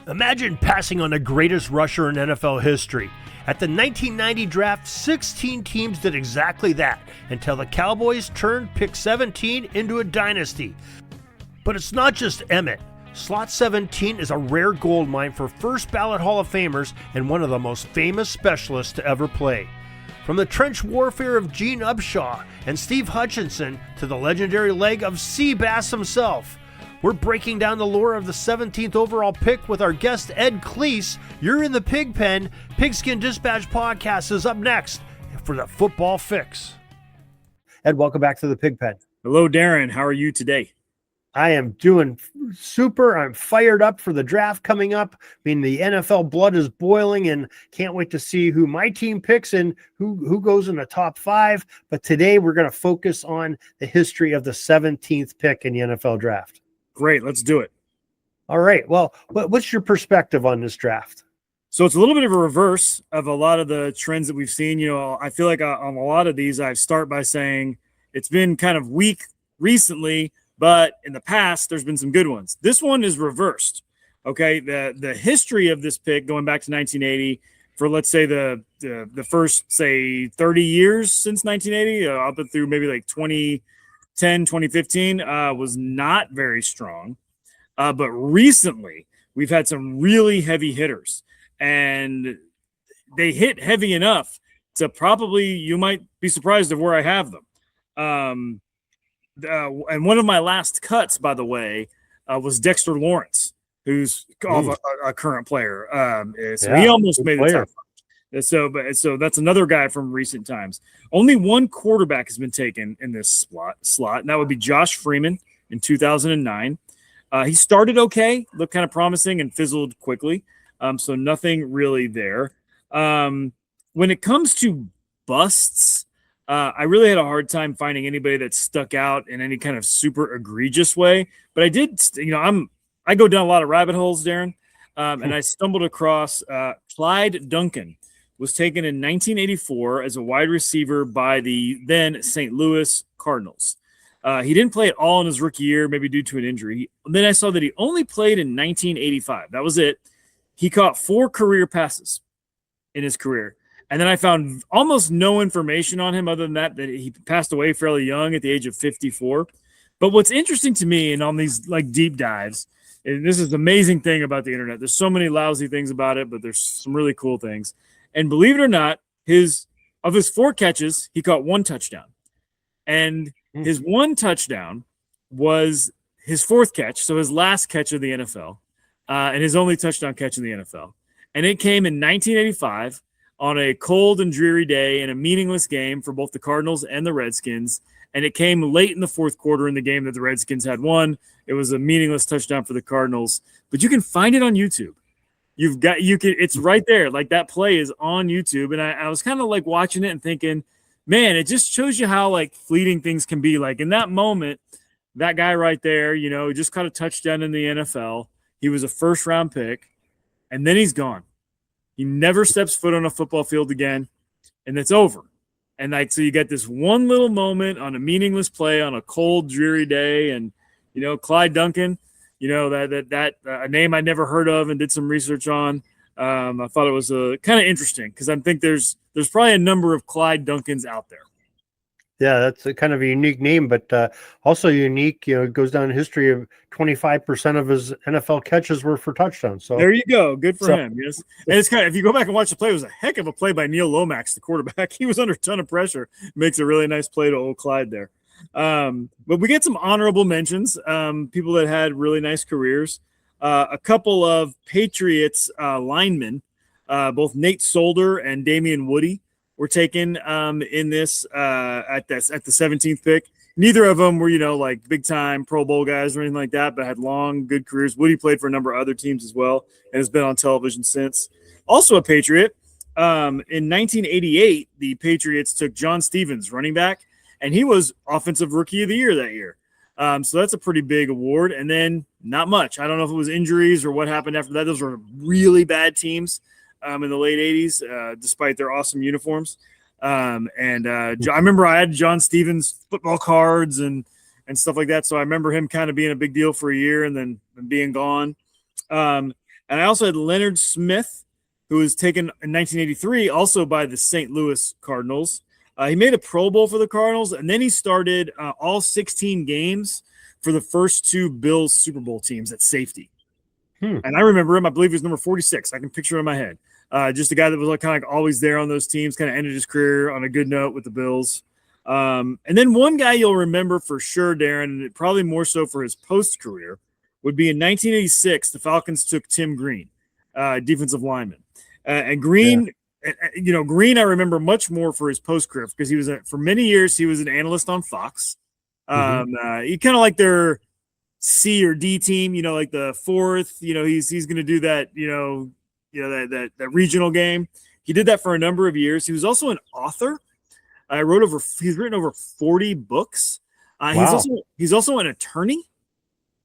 Imagine passing on the greatest rusher in NFL history. At the 1990 draft, 16 teams did exactly that until the Cowboys turned pick 17 into a dynasty. But it's not just Emmett. Slot 17 is a rare gold mine for first ballot Hall of Famers and one of the most famous specialists to ever play. From the trench warfare of Gene Upshaw and Steve Hutchinson to the legendary leg of Sea Bass himself, we're breaking down the lore of the 17th overall pick with our guest Ed Cleese. You're in the Pig Pen. Pigskin Dispatch Podcast is up next for the Football Fix. Ed, welcome back to the Pig Pen. Hello, Darin. How are you today? I am doing super. I'm fired up for the draft coming up. I mean, the NFL blood is boiling and can't wait to see who my team picks and who goes in the top 5. But today we're going to focus on the history of the 17th pick in the NFL draft. Great. Let's do it. All right. Well, what's your perspective on this draft? So it's a little bit of a reverse of a lot of the trends that we've seen. You know, I feel like on a lot of these, I start by saying it's been kind of weak recently, but in the past, there's been some good ones. This one is reversed. Okay. The history of this pick going back to 1980 for, let's say, the first, say, 30 years since 1980, up and through maybe like 2010, 2015, was not very strong. But recently, we've had some really heavy hitters, and they hit heavy enough to probably, you might be surprised of where I have them. And one of my last cuts, by the way, was Dexter Lawrence, who's a current player. He almost made the top 5. So that's another guy from recent times. Only one quarterback has been taken in this slot, and that would be Josh Freeman in 2009. He started okay, looked kind of promising, and fizzled quickly. So nothing really there. When it comes to busts, I really had a hard time finding anybody that stuck out in any kind of super egregious way. But I did, I go down a lot of rabbit holes, Darin, and I stumbled across Clyde Duncan. Was taken in 1984 as a wide receiver by the then St. Louis Cardinals. He didn't play at all in his rookie year, maybe due to an injury. Then I saw that he only played in 1985. That was it. He caught 4 career passes in his career. And then I found almost no information on him other than that he passed away fairly young at the age of 54. But what's interesting to me and on these like deep dives, and this is the amazing thing about the internet, there's so many lousy things about it, but there's some really cool things. And believe it or not, of his 4 catches, he caught 1 touchdown. And his 1 touchdown was his 4th catch, so his last catch of the NFL, and his only touchdown catch in the NFL. And it came in 1985 on a cold and dreary day in a meaningless game for both the Cardinals and the Redskins. And it came late in the 4th quarter in the game that the Redskins had won. It was a meaningless touchdown for the Cardinals. But you can find it on YouTube. It's right there. Like that play is on YouTube. And I was kind of like watching it and thinking, man, it just shows you how like fleeting things can be. Like in that moment, that guy right there, just caught a touchdown in the NFL. He was a 1st-round pick, and then he's gone. He never steps foot on a football field again, and it's over. And so you get this one little moment on a meaningless play on a cold, dreary day, and Clyde Duncan. A name I never heard of and did some research on. I thought it was kind of interesting because I think there's probably a number of Clyde Duncans out there. Yeah, that's a kind of a unique name, but also unique. It goes down in history of 25% of his NFL catches were for touchdowns. So there you go. Good for him. Yes, and it's kind of, if you go back and watch the play, it was a heck of a play by Neil Lomax, the quarterback. He was under a ton of pressure. Makes a really nice play to old Clyde there. But we get some honorable mentions, people that had really nice careers. A couple of Patriots linemen, both Nate Solder and Damian Woody, were taken in this at the 17th pick. Neither of them were, like big-time Pro Bowl guys or anything like that, but had long, good careers. Woody played for a number of other teams as well and has been on television since. Also a Patriot, in 1988, the Patriots took John Stevens, running back, and he was Offensive Rookie of the Year that year. So that's a pretty big award. And then not much. I don't know if it was injuries or what happened after that. Those were really bad teams in the late 80s, despite their awesome uniforms. I remember I had John Stevens football cards and stuff like that. So I remember him kind of being a big deal for a year and then being gone. And I also had Leonard Smith, who was taken in 1983, also by the St. Louis Cardinals. He made a Pro Bowl for the Cardinals, and then he started all 16 games for the first two Bills Super Bowl teams at safety. And I remember him. I believe he was number 46. I can picture him in my head. Just a guy that was kind of like always there on those teams, kind of ended his career on a good note with the Bills. And then one guy you'll remember for sure, Darin, and probably more so for his post-career, would be in 1986, the Falcons took Tim Green, defensive lineman. And Green, Green I remember much more for his post-career because he was, for many years, he was an analyst on Fox. He kind of like their C or D team, like the fourth, he's going to do that, that regional game. He did that for a number of years. He was also an author. He's written over 40 books. Wow. He's also an attorney.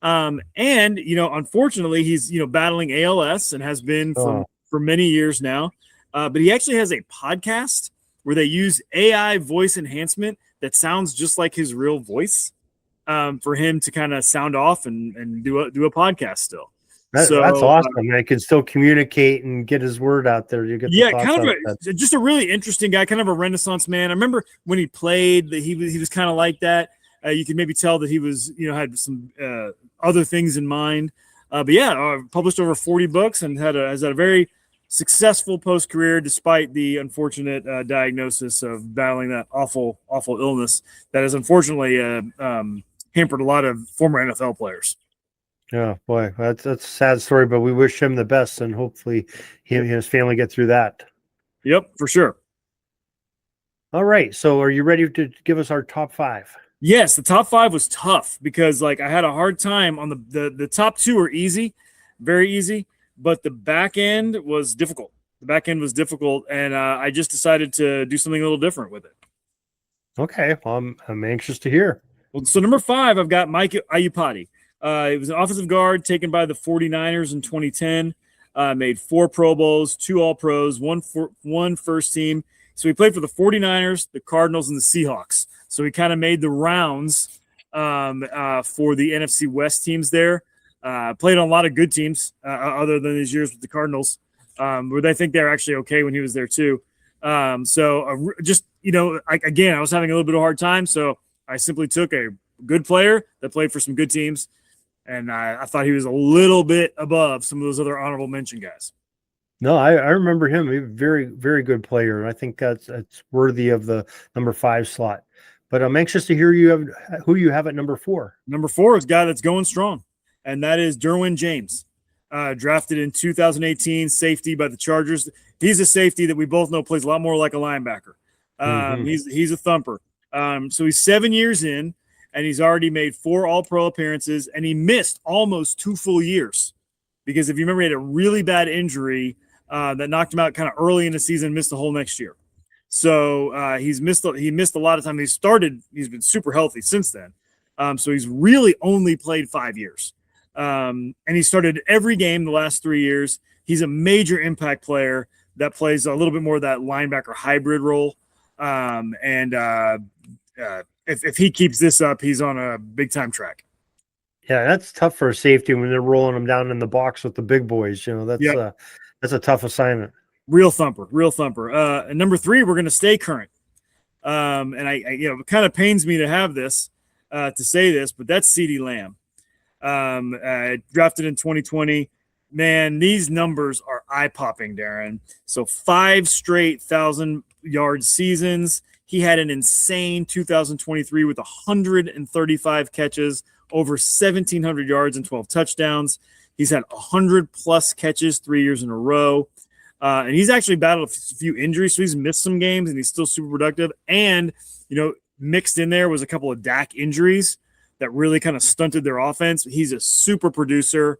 And unfortunately he's, battling ALS and has been for many years now. But he actually has a podcast where they use AI voice enhancement that sounds just like his real voice. For him to kind of sound off and do a podcast still. That's awesome. Man, he can still communicate and get his word out there. You get just a really interesting guy, kind of a Renaissance man. I remember when he played that he was kind of like that. You could maybe tell that he was had some other things in mind. Published over 40 books and has had a very successful post career despite the unfortunate diagnosis of battling that awful illness that has unfortunately hampered a lot of former NFL players. Yeah, boy, that's a sad story, but we wish him the best, and hopefully he and his family get through that. Yep, for sure. All right, so are you ready to give us our top five? Yes, the top five was tough because I had a hard time on the top two are easy, very easy, but the back end was difficult. And I just decided to do something a little different with it. Okay, well, I'm anxious to hear. Well, so number five, I've got Mike Iupati. He was an offensive guard taken by the 49ers in 2010. Made 4 Pro Bowls, 2 All-Pros, one first team. So he played for the 49ers, the Cardinals, and the Seahawks. So he kind of made the rounds for the NFC West teams there. Played on a lot of good teams other than his years with the Cardinals, where they think they're actually okay when he was there too. I was having a little bit of a hard time, so I simply took a good player that played for some good teams, and I thought he was a little bit above some of those other honorable mention guys. No, I remember him. He's a very, very good player. I think that's worthy of the number 5 slot. But I'm anxious to hear who you have at number 4. Number 4 is a guy that's going strong, and that is Derwin James, drafted in 2018, safety by the Chargers. He's a safety that we both know plays a lot more like a linebacker. He's a thumper. So he's 7 years in, and he's already made 4 All-Pro appearances, and he missed almost 2 full years because if you remember, he had a really bad injury that knocked him out kind of early in the season, missed the whole next year. So he missed a lot of time. He's been super healthy since then. So he's really only played 5 years. And he started every game the last 3 years. He's a major impact player that plays a little bit more of that linebacker hybrid role. If he keeps this up, he's on a big time track. Yeah, that's tough for a safety when they're rolling him down in the box with the big boys. That's a tough assignment. Real thumper. And number 3, we're going to stay current. And it kind of pains me to have this, to say this, but that's CeeDee Lamb. Drafted in 2020. Man, these numbers are eye-popping, Darin. So 5 straight 1,000-yard seasons. He had an insane 2023 with 135 catches, over 1,700 yards and 12 touchdowns. He's had 100-plus catches 3 years in a row. And he's actually battled a few injuries, so he's missed some games, and he's still super productive. And, mixed in there was a couple of Dak injuries that really kind of stunted their offense. He's a super producer.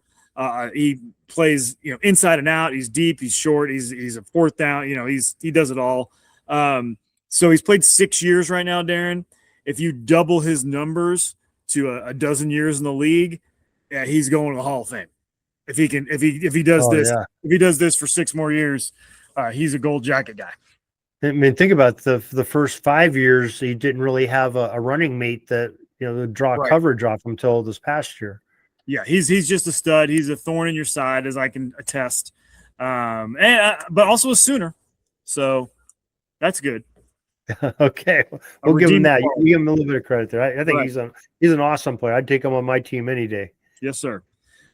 He plays, inside and out. He's deep. He's short. He's a fourth down. He does it all. So he's played 6 years right now, Darin. If you double his numbers to a dozen years in the league, he's going to the Hall of Fame. If he does this for 6 more years, he's a gold jacket guy. I mean, think about the first 5 years. He didn't really have a running mate that would draw coverage off him until this past year. Yeah, he's just a stud. He's a thorn in your side, as I can attest. But also a Sooner, so that's good. Okay, we'll give him that. You give him a little bit of credit there. I think he's an awesome player. I'd take him on my team any day. Yes, sir.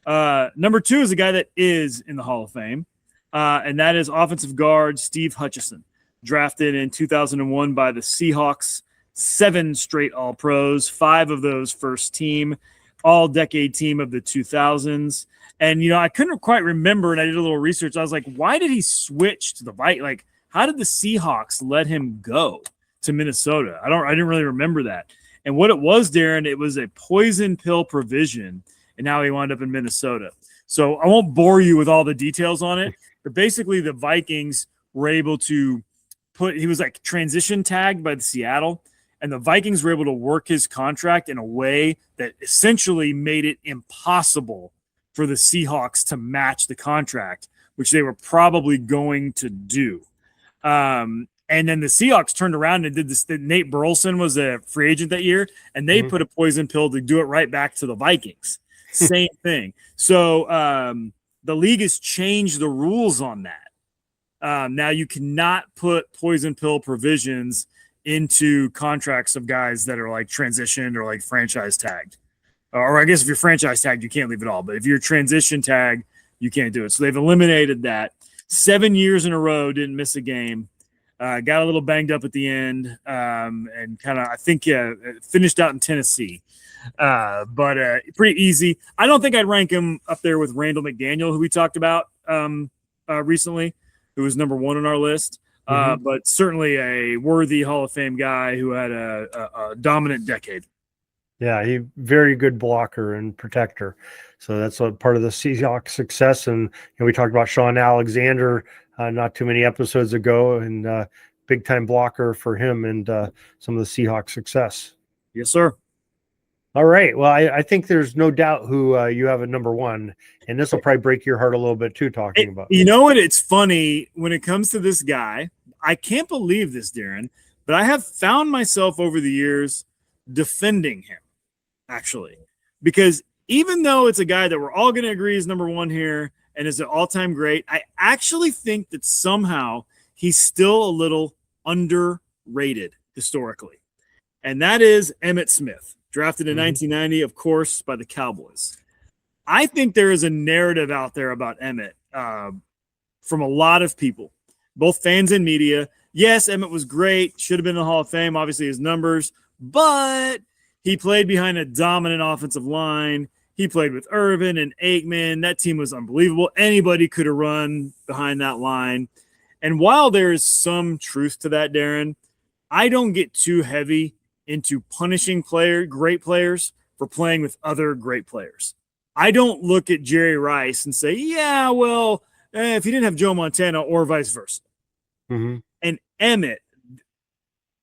Number 2 is a guy that is in the Hall of Fame, and that is offensive guard Steve Hutchison, drafted in 2001 by the Seahawks. 7 straight All-Pros, 5 of those first team, all-decade team of the 2000s. And, I couldn't quite remember, and I did a little research. I was like, why did he switch to the Vikings? Like, how did the Seahawks let him go to Minnesota? I didn't really remember that. And what it was, Darin, it was a poison pill provision, and how he wound up in Minnesota. So I won't bore you with all the details on it, but basically the Vikings were able to he was like transition tagged by the Seattle, and the Vikings were able to work his contract in a way that essentially made it impossible for the Seahawks to match the contract, which they were probably going to do. And then the Seahawks turned around and did this. Nate Burleson was a free agent that year, and they put a poison pill to do it right back to the Vikings. Same thing. So the league has changed the rules on that. Now you cannot put poison pill provisions into contracts of guys that are like transitioned or like franchise tagged. Or I guess if you're franchise tagged, you can't leave it all. But if you're transition tagged, you can't do it. So they've eliminated that. 7 years in a row, didn't miss a game. Got a little banged up at the end, and kind of, I think, finished out in Tennessee. But pretty easy. I don't think I'd rank him up there with Randall McDaniel, who we talked about recently, who was number 1 on our list. But certainly a worthy Hall of Fame guy who had a dominant decade. Yeah, he very good blocker and protector. So that's a part of the Seahawks success. And we talked about Sean Alexander not too many episodes ago, and big time blocker for him and some of the Seahawks success. Yes, sir. All right. Well, I think there's no doubt who you have at number 1, and this will probably break your heart a little bit too, talking about. You know what? It's funny when it comes to this guy. I can't believe this, Darin, but I have found myself over the years defending him, actually, because even though it's a guy that we're all going to agree is number 1 here and is an all-time great, I actually think that somehow he's still a little underrated historically, and that is Emmitt Smith. Drafted in 1990, of course, by the Cowboys. I think there is a narrative out there about Emmett from a lot of people, both fans and media. Yes, Emmett was great, should have been in the Hall of Fame, obviously his numbers, but he played behind a dominant offensive line. He played with Irvin and Aikman. That team was unbelievable. Anybody could have run behind that line. And while there is some truth to that, Darin, I don't get too heavy into punishing great players for playing with other great players. I don't look at Jerry Rice and say, yeah, well, if he didn't have Joe Montana or vice versa. And Emmett,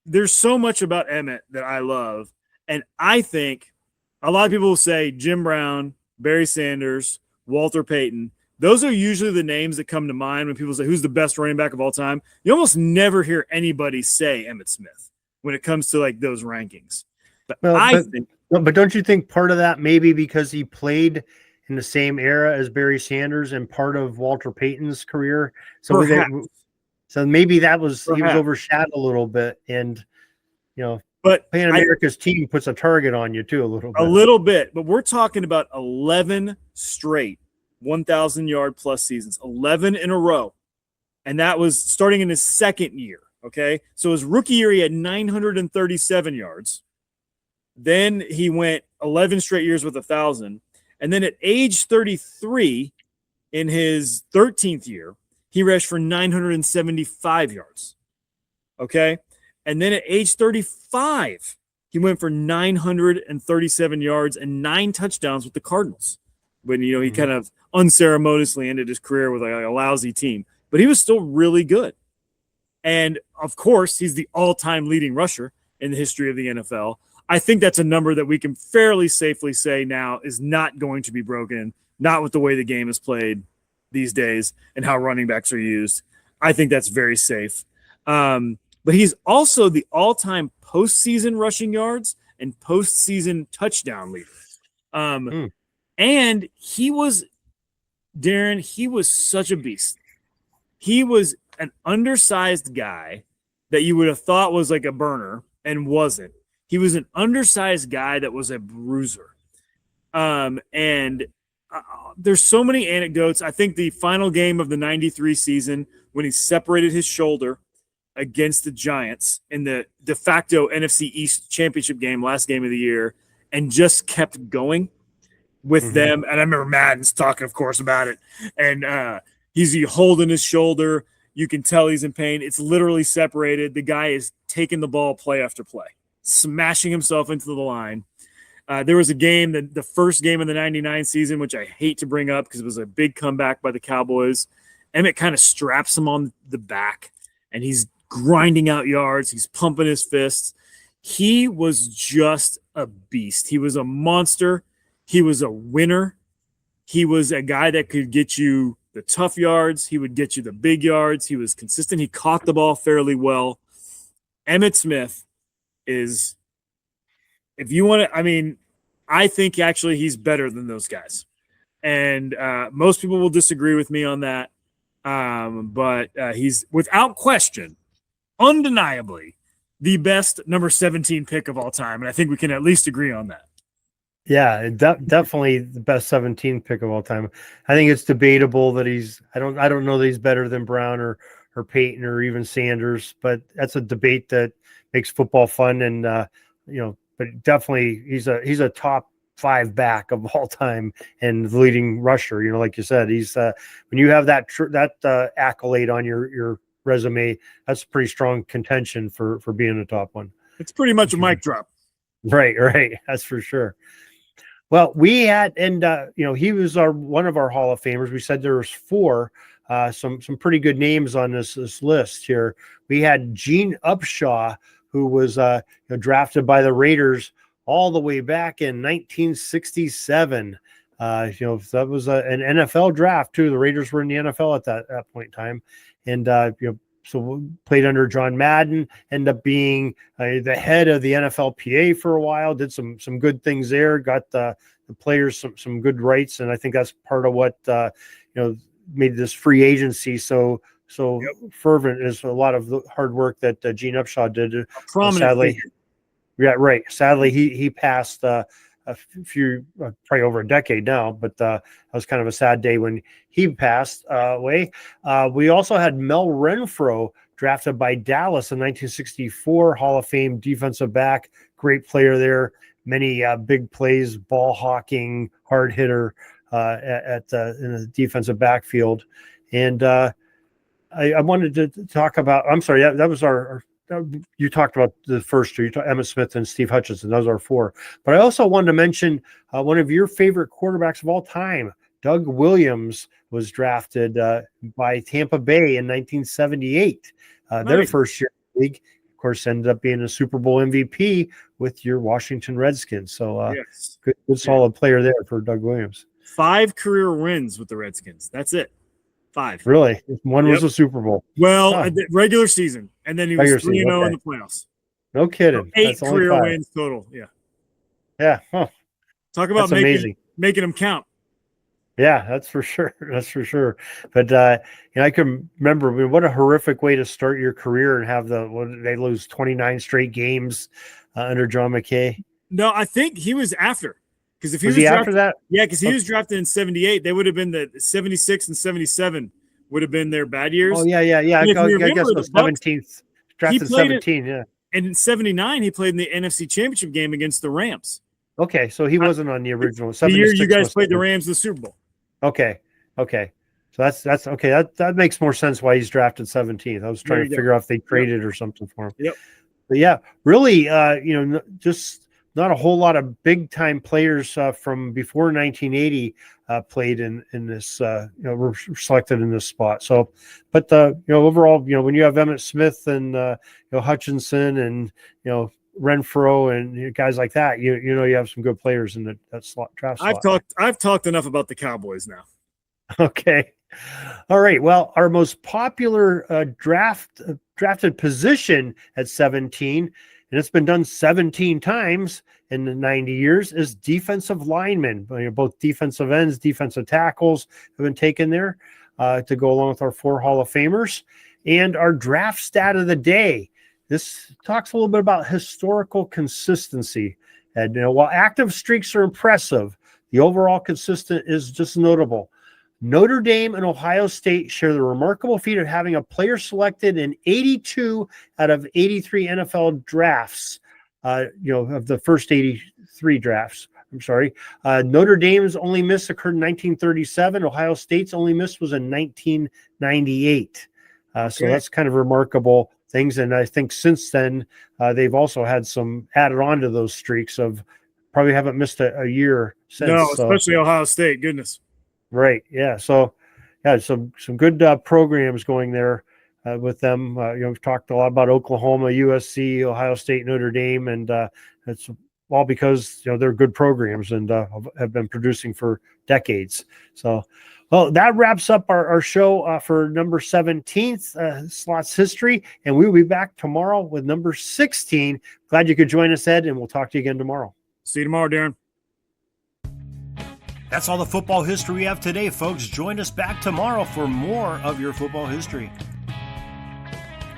there's so much about Emmett that I love. And I think a lot of people will say Jim Brown, Barry Sanders, Walter Payton. Those are usually the names that come to mind when people say, who's the best running back of all time? You almost never hear anybody say Emmitt Smith when it comes to like those rankings. But but don't you think part of that maybe because he played in the same era as Barry Sanders and part of Walter Payton's career? So maybe that was he was overshadowed a little bit, and but playing America's team puts a target on you too a little bit. But we're talking about 11 straight 1,000-yard plus seasons, 11 in a row, and that was starting in his second year. Okay, so his rookie year, he had 937 yards. Then he went 11 straight years with 1,000. And then at age 33, in his 13th year, he rushed for 975 yards. Okay, and then at age 35, he went for 937 yards and 9 touchdowns with the Cardinals. When, he kind of unceremoniously ended his career with a lousy team. But he was still really good. And, of course, he's the all-time leading rusher in the history of the NFL. I think that's a number that we can fairly safely say now is not going to be broken, not with the way the game is played these days and how running backs are used. I think that's very safe. But he's also the all-time postseason rushing yards and postseason touchdown leader. And he was such a beast. He was an undersized guy that you would have thought was like a burner and wasn't. He was an undersized guy that was a bruiser. And there's so many anecdotes. I think the final game of the 93 season when he separated his shoulder against the Giants in the de facto NFC East championship game, last game of the year, and just kept going with them. And I remember Madden's talking, of course, about it. And he's holding his shoulder. You can tell he's in pain. It's literally separated. The guy is taking the ball play after play, smashing himself into the line. There was a game, the first game of the 99 season, which I hate to bring up because it was a big comeback by the Cowboys. Emmett kind of straps him on the back, and he's grinding out yards. He's pumping his fists. He was just a beast. He was a monster. He was a winner. He was a guy that could get you the tough yards. He would get you the big yards. He was consistent. He caught the ball fairly well. Emmitt Smith is, if you want to, I mean, I think actually he's better than those guys. And most people will disagree with me on that. But he's, without question, undeniably, the best number 17 pick of all time. And I think we can at least agree on that. Yeah, definitely the best 17 pick of all time. I think it's debatable that I don't know that he's better than Brown or Peyton or even Sanders, but that's a debate that makes football fun. And but definitely he's a top 5 back of all time and the leading rusher. Like you said, he's when you have that accolade on your resume, that's a pretty strong contention for being a top one. It's pretty much a mic drop. Right. That's for sure. Well, we had, and he was one of our Hall of Famers. We said there was 4, some pretty good names on this list here. We had Gene Upshaw, who was drafted by the Raiders all the way back in 1967. That was an NFL draft too. The Raiders were in the NFL at that point in time, and so played under John Madden, ended up being the head of the NFLPA for a while, did some good things there, got the players some good rights. And I think that's part of what, made this free agency so fervent, is a lot of the hard work that Gene Upshaw did. Sadly, yeah, right. Sadly, he passed a few, probably over a decade now, but that was kind of a sad day when he passed away. We also had Mel Renfro, drafted by Dallas in 1964, Hall of Fame defensive back, great player there, many big plays, ball hawking, hard hitter in the defensive backfield. And I wanted to talk about, I'm sorry, that was you talked about the first 2. You talked Emmitt Smith and Steve Hutchinson. Those are 4. But I also wanted to mention one of your favorite quarterbacks of all time, Doug Williams, was drafted by Tampa Bay in 1978. Their first year in the league, of course, ended up being a Super Bowl MVP with your Washington Redskins. So yes. good solid player there for Doug Williams. 5 career wins with the Redskins. That's it. 5. Really? One was a Super Bowl. Well, regular season. And then he was 3-0 in the playoffs. No kidding. So 8 career wins total. Yeah. Yeah. Huh. Talk about making them count. Yeah, that's for sure. But I can remember what a horrific way to start your career and have they lose 29 straight games under John McKay. No, I think he was after. Because if he was drafted, after that, yeah, because he was drafted in 78, they would have been the 76 and 77 would have been their bad years. Oh yeah. I guess the 17th drafted 17. Yeah, and in 79 he played in the NFC Championship game against the Rams. Okay, so he wasn't on the original. The year you guys played the Rams in the Super Bowl. Okay. So that's okay. That makes more sense why he's drafted 17th. I was trying to figure out if they traded or something for him. Yep. But yeah, really, just not a whole lot of big time players from before 1980 played in this, were selected in this spot. So, but overall, when you have Emmitt Smith and Hutchinson and Renfro and guys like that, you have some good players in that draft slot. I've talked enough about the Cowboys now. Okay. All right. Well, our most popular drafted position at 17. and it's been done 17 times in the 90 years, is defensive linemen. Both defensive ends, defensive tackles have been taken there to go along with our 4 Hall of Famers. And our draft stat of the day. This talks a little bit about historical consistency. And while active streaks are impressive, the overall consistent is just notable. Notre Dame and Ohio State share the remarkable feat of having a player selected in 82 out of 83 NFL drafts, of the first 83 drafts. I'm sorry. Notre Dame's only miss occurred in 1937. Ohio State's only miss was in 1998. So that's kind of remarkable things. And I think since then, they've also had some added on to those streaks of probably haven't missed a year since. No, especially Ohio State. Goodness. Right. Yeah. So, some good programs going there with them. We've talked a lot about Oklahoma, USC, Ohio State, Notre Dame, and it's all because, they're good programs and have been producing for decades. So, well, that wraps up our show for number 17, Slots History, and we will be back tomorrow with number 16. Glad you could join us, Ed, and we'll talk to you again tomorrow. See you tomorrow, Darin. That's all the football history we have today, folks. Join us back tomorrow for more of your football history.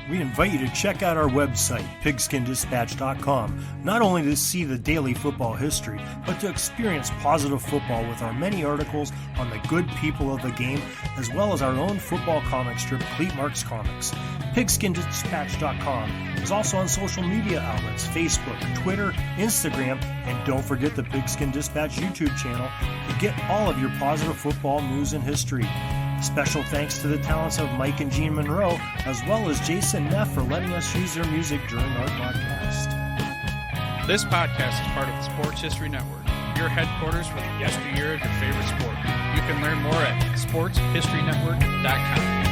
We invite you to check out our website, pigskindispatch.com, not only to see the daily football history, but to experience positive football with our many articles on the good people of the game, as well as our own football comic strip, Cleat Marks Comics. Pigskindispatch.com is also on social media outlets, Facebook, Twitter, Instagram, and don't forget the Pigskin Dispatch YouTube channel to get all of your positive football news and history. Special thanks to the talents of Mike and Gene Monroe, as well as Jason Neff for letting us use their music during our podcast. This podcast is part of the Sports History Network, your headquarters for the yesteryear of your favorite sport. You can learn more at sportshistorynetwork.com.